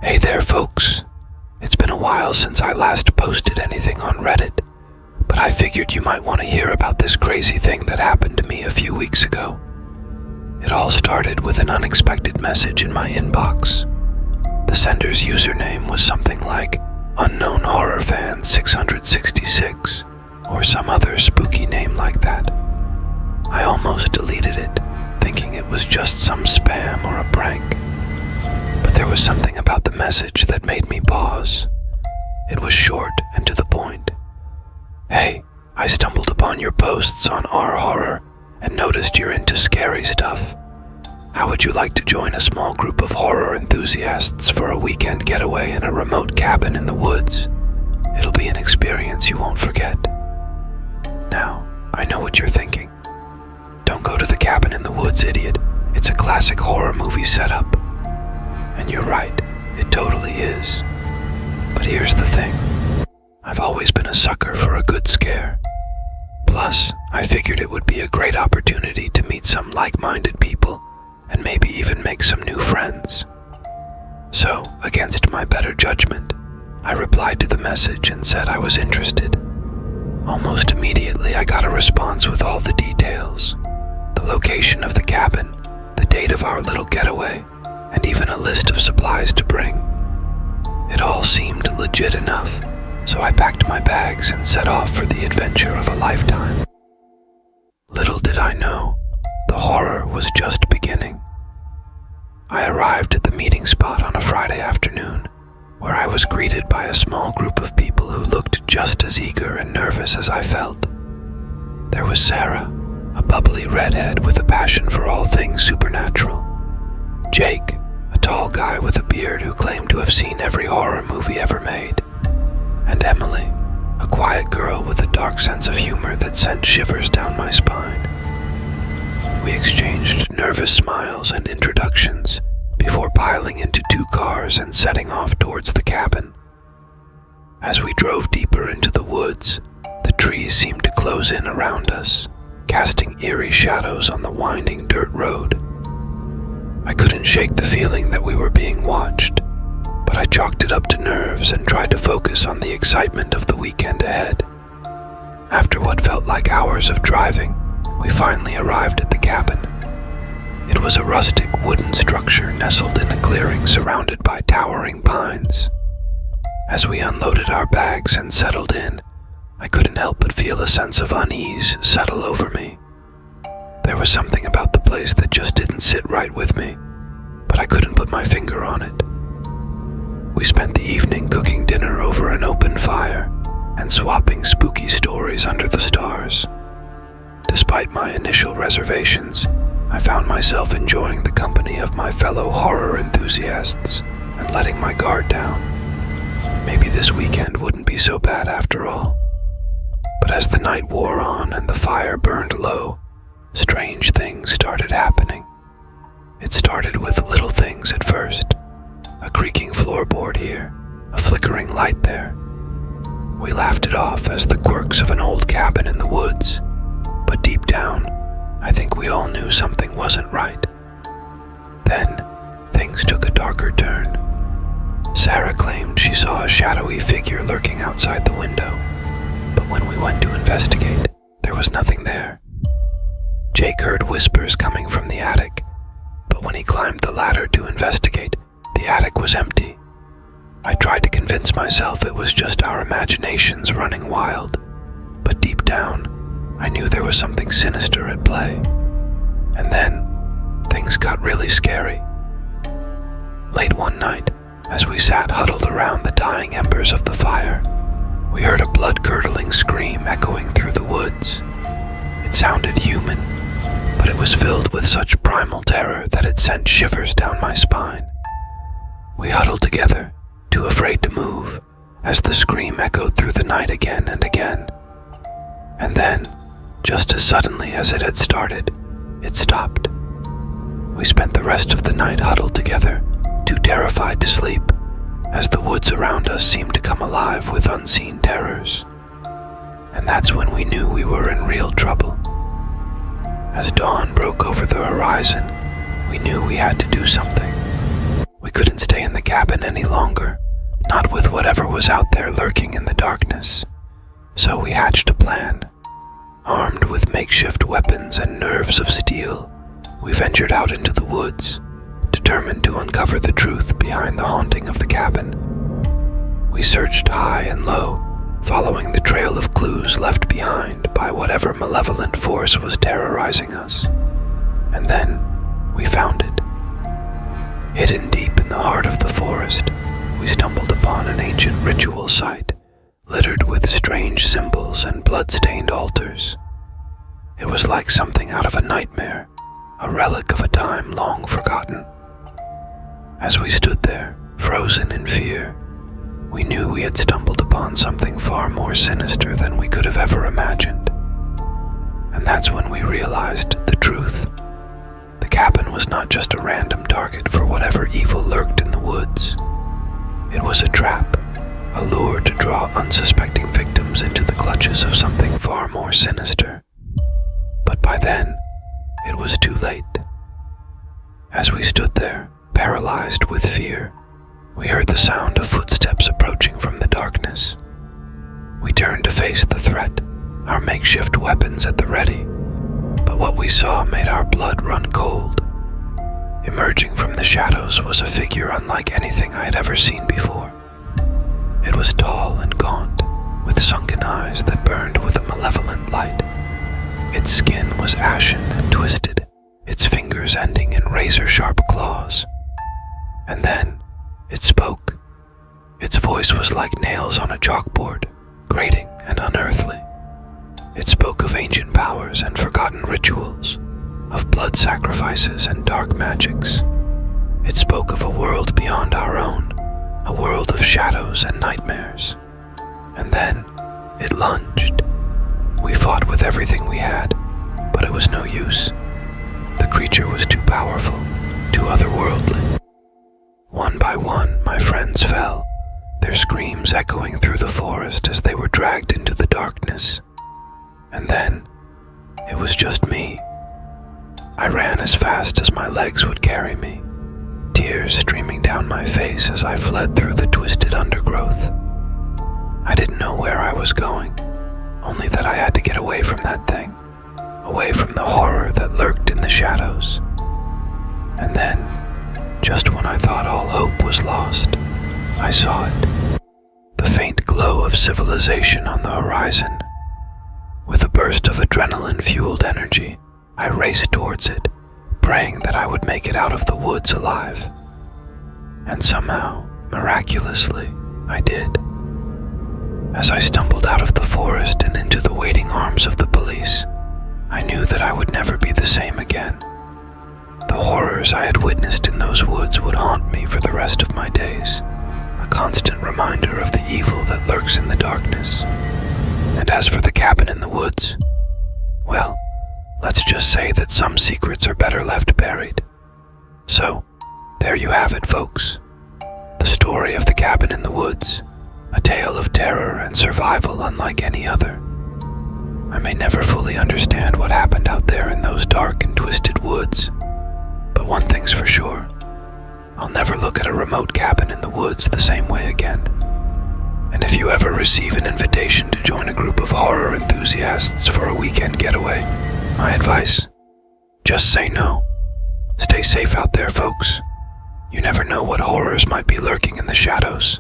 Hey there, folks. It's been a while since I last posted anything on Reddit, but I figured you might want to hear about this crazy thing that happened to me a few weeks ago. It all started with an unexpected message in my inbox. The sender's username was something like Unknown Horror Fan 666, or some other spooky name like that. I almost deleted it, thinking it was just some spam or a prank. But there was something about the message that made me pause. It was short and to the point. Hey, I stumbled upon your posts on R Horror and noticed you're into scary stuff. How would you like to join a small group of horror enthusiasts for a weekend getaway in a remote cabin in the woods? It'll be an experience you won't forget. Now, I know what you're thinking. Don't go to the cabin in the woods, idiot. It's a classic horror movie setup. And you're right, it totally is. But here's the thing. I've always been a sucker for a good scare. Plus, I figured it would be a great opportunity to meet some like-minded people and maybe even make some new friends. So, against my better judgment, I replied to the message and said I was interested. Almost immediately, I got a response with all the details. The location of the cabin, the date of our little getaway, and even a list of supplies to bring. It all seemed legit enough, so I packed my bags and set off for the adventure of a lifetime. Little did I know, the horror was just beginning. I arrived at the meeting spot on a Friday afternoon, where I was greeted by a small group of people who looked just as eager and nervous as I felt. There was Sarah, a bubbly redhead with a passion for all things supernatural. Jake, a tall guy with a beard who claimed to have seen every horror movie ever made. And Emily, a quiet girl with a dark sense of humor that sent shivers down my spine. We exchanged nervous smiles and introductions before piling into 2 cars and setting off towards the cabin. As we drove deeper into the woods, the trees seemed to close in around us, casting eerie shadows on the winding dirt road. I couldn't shake the feeling that we were being watched, but I chalked it up to nerves and tried to focus on the excitement of the weekend ahead. After what felt like hours of driving, we finally arrived at the cabin. It was a rustic wooden structure nestled in a clearing surrounded by towering pines. As we unloaded our bags and settled in, I couldn't help but feel a sense of unease settle over me. There was something about the place that just didn't sit right with me, but I couldn't put my finger on it. We spent the evening cooking dinner over an open fire and swapping spooky stories under the stars. Despite my initial reservations, I found myself enjoying the company of my fellow horror enthusiasts and letting my guard down. Maybe this weekend wouldn't be so bad after all. But as the night wore on and the fire burned low, strange things started happening. It started with little things at first. A creaking floorboard here, a flickering light there. We laughed it off as the quirks of an old cabin in the woods. But deep down, I think we all knew something wasn't right. Then, things took a darker turn. Sarah claimed she saw a shadowy figure lurking outside the window, but when we went to investigate, there was nothing there. Jake heard whispers coming from the attic, but when he climbed the ladder to investigate, the attic was empty. I tried to convince myself it was just our imaginations running wild, but deep down, I knew there was something sinister at play. And then, things got really scary. Late one night, as we sat huddled around the dying embers of the fire, we heard a blood-curdling scream echoing through the woods. It sounded human, but it was filled with such primal terror that it sent shivers down my spine. We huddled together, too afraid to move, as the scream echoed through the night again and again. And then, just as suddenly as it had started, it stopped. We spent the rest of the night huddled together, too terrified to sleep, as the woods around us seemed to come alive with unseen terrors. And that's when we knew we were in real trouble. As dawn broke over the horizon, we knew we had to do something. We couldn't stay in the cabin any longer, not with whatever was out there lurking in the darkness. So we hatched a plan. Armed with makeshift weapons and nerves of steel, we ventured out into the woods, determined to uncover the truth behind the haunting of the cabin. We searched high and low, following the trail of clues left behind by whatever malevolent force was terrorizing us. And then we found it. Hidden deep in the heart of the forest, we stumbled upon an ancient ritual site, littered with strange symbols and blood-stained altars. It was like something out of a nightmare, a relic of a time long forgotten. As we stood there, frozen in fear, we knew we had stumbled upon something far more sinister than we could have ever imagined. And that's when we realized the truth. The cabin was not just a random target for whatever evil lurked in the woods. It was a trap, a lure to draw unsuspecting victims into the clutches of something far more sinister. But by then, it was too late. As we stood there, paralyzed with fear, we heard the sound of footsteps approaching from the darkness. We turned to face the threat, our makeshift weapons at the ready, but what we saw made our blood run cold. Emerging from the shadows was a figure unlike anything I had ever seen before. It was tall and gaunt, with sunken eyes that burned with a malevolent light. Its skin was ashen and twisted, its fingers ending in razor-sharp claws. And then, it spoke. Its voice was like nails on a chalkboard, grating and unearthly. It spoke of ancient powers and forgotten rituals, of blood sacrifices and dark magics. It spoke of a world beyond our own, a world of shadows and nightmares. And then, it lunged. We fought with everything we had, but it was no use. The creature was too powerful, too otherworldly. One by one, my friends fell, their screams echoing through the forest as they were dragged into the darkness. And then, it was just me. I ran as fast as my legs would carry me, tears streaming down my face as I fled through the twisted undergrowth. I didn't know where I was going, only that I had to get away from that thing, away from the horror that lurked in the shadows. And then, just when I thought all hope was lost, I saw it. The faint glow of civilization on the horizon. With a burst of adrenaline-fueled energy, I raced towards it, praying that I would make it out of the woods alive. And somehow, miraculously, I did. As I stumbled out of the forest and into the waiting arms of the police, I knew that I would never be the same again. The horrors I had witnessed in those woods would haunt me for the rest of my days, a constant reminder of the evil that lurks in the darkness. And as for the cabin in the woods, well, let's just say that some secrets are better left buried. So, there you have it, folks. The story of the cabin in the woods, a tale of terror and survival unlike any other. I may never fully understand what happened out there in those dark and twisted woods, but one thing's for sure, I'll never look at a remote cabin in the woods the same way again. And if you ever receive an invitation to join a group of horror enthusiasts for a weekend getaway, my advice, just say no. Stay safe out there, folks. You never know what horrors might be lurking in the shadows.